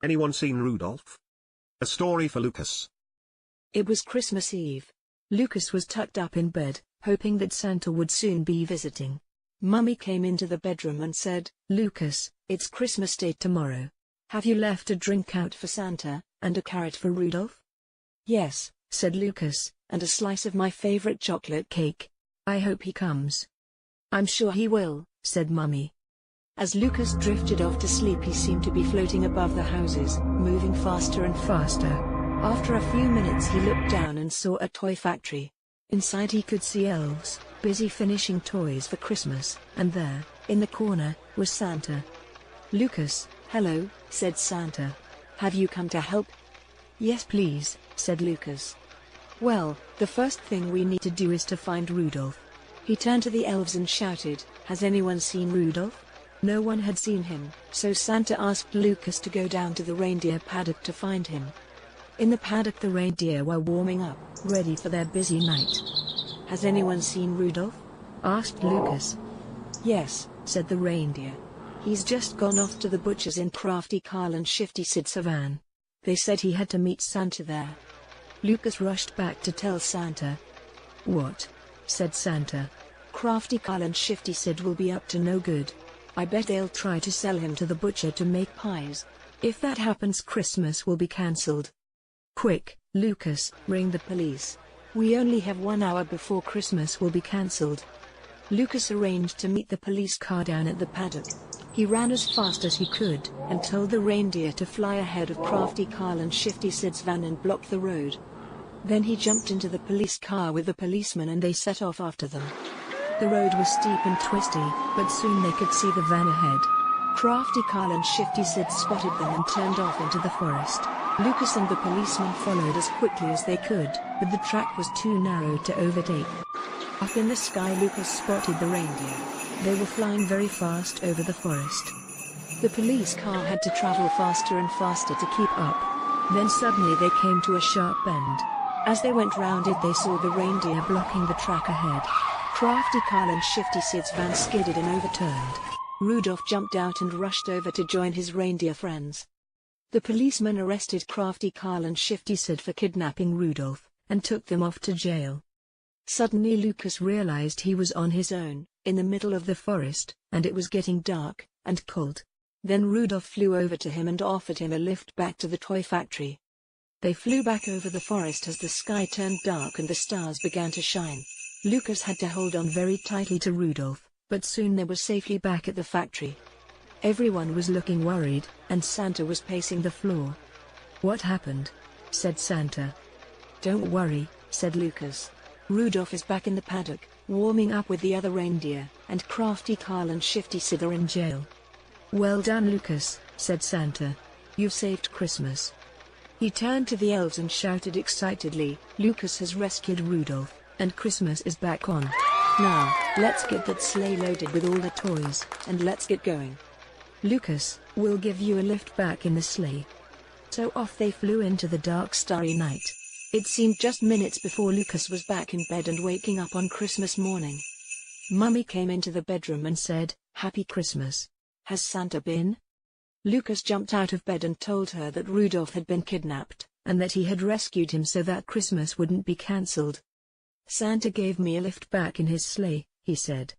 Anyone seen Rudolph? A story for Lucas. It was Christmas Eve. Lucas was tucked up in bed, hoping that Santa would soon be visiting. Mummy came into the bedroom and said, "Lucas, it's Christmas Day tomorrow. Have you left a drink out for Santa, and a carrot for Rudolph?" "Yes," said Lucas, "and a slice of my favorite chocolate cake. I hope he comes." "I'm sure he will," said Mummy. As Lucas drifted off to sleep, he seemed to be floating above the houses, moving faster and faster. After a few minutes he looked down and saw a toy factory. Inside he could see elves, busy finishing toys for Christmas, and there, in the corner, was Santa. "Lucas, hello," said Santa. "Have you come to help?" "Yes please," said Lucas. "Well, the first thing we need to do is to find Rudolph." He turned to the elves and shouted, "Has anyone seen Rudolph?" No one had seen him, so Santa asked Lucas to go down to the reindeer paddock to find him. In the paddock the reindeer were warming up, ready for their busy night. "Has anyone seen Rudolph?" asked Lucas. "Yes," said the reindeer. "He's just gone off to the butcher's in Crafty Carl and Shifty Sid's van. They said he had to meet Santa there." Lucas rushed back to tell Santa. "What?" said Santa. "Crafty Carl and Shifty Sid will be up to no good. I bet they'll try to sell him to the butcher to make pies. If that happens, Christmas will be cancelled. Quick, Lucas, ring the police. We only have 1 hour before Christmas will be cancelled." Lucas arranged to meet the police car down at the paddock. He ran as fast as he could, and told the reindeer to fly ahead of Crafty Carl and Shifty Sid's van and block the road. Then he jumped into the police car with the policeman and they set off after them. The road was steep and twisty, but soon they could see the van ahead. Crafty Carl and Shifty Sid spotted them and turned off into the forest. Lucas and the policeman followed as quickly as they could, but the track was too narrow to overtake. Up in the sky Lucas spotted the reindeer. They were flying very fast over the forest. The police car had to travel faster and faster to keep up. Then suddenly they came to a sharp bend. As they went round it they saw the reindeer blocking the track ahead. Crafty Carl and Shifty Sid's van skidded and overturned. Rudolph jumped out and rushed over to join his reindeer friends. The policeman arrested Crafty Carl and Shifty Sid for kidnapping Rudolph, and took them off to jail. Suddenly Lucas realized he was on his own, in the middle of the forest, and it was getting dark and cold. Then Rudolph flew over to him and offered him a lift back to the toy factory. They flew back over the forest as the sky turned dark and the stars began to shine. Lucas had to hold on very tightly to Rudolph, but soon they were safely back at the factory. Everyone was looking worried, and Santa was pacing the floor. "What happened?" said Santa. "Don't worry," said Lucas. "Rudolph is back in the paddock, warming up with the other reindeer, and Crafty Carl and Shifty Sid are in jail." "Well done, Lucas," said Santa. "You've saved Christmas." He turned to the elves and shouted excitedly, "Lucas has rescued Rudolph, and Christmas is back on. Now, let's get that sleigh loaded with all the toys, and let's get going. Lucas, we'll give you a lift back in the sleigh." So off they flew into the dark starry night. It seemed just minutes before Lucas was back in bed and waking up on Christmas morning. Mummy came into the bedroom and said, "Happy Christmas. Has Santa been?" Lucas jumped out of bed and told her that Rudolph had been kidnapped, and that he had rescued him so that Christmas wouldn't be cancelled. "Santa gave me a lift back in his sleigh," he said.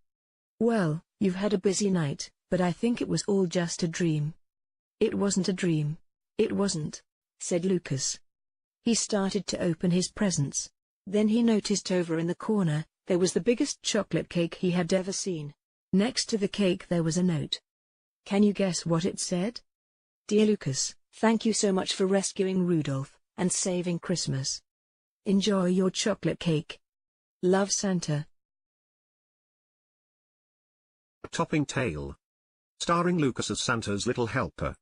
"Well, you've had a busy night, but I think it was all just a dream." "It wasn't a dream. It wasn't," said Lucas. He started to open his presents. Then he noticed over in the corner, there was the biggest chocolate cake he had ever seen. Next to the cake there was a note. Can you guess what it said? "Dear Lucas, thank you so much for rescuing Rudolph, and saving Christmas. Enjoy your chocolate cake. Love, Santa." Topping Tale. Starring Lucas as Santa's little helper.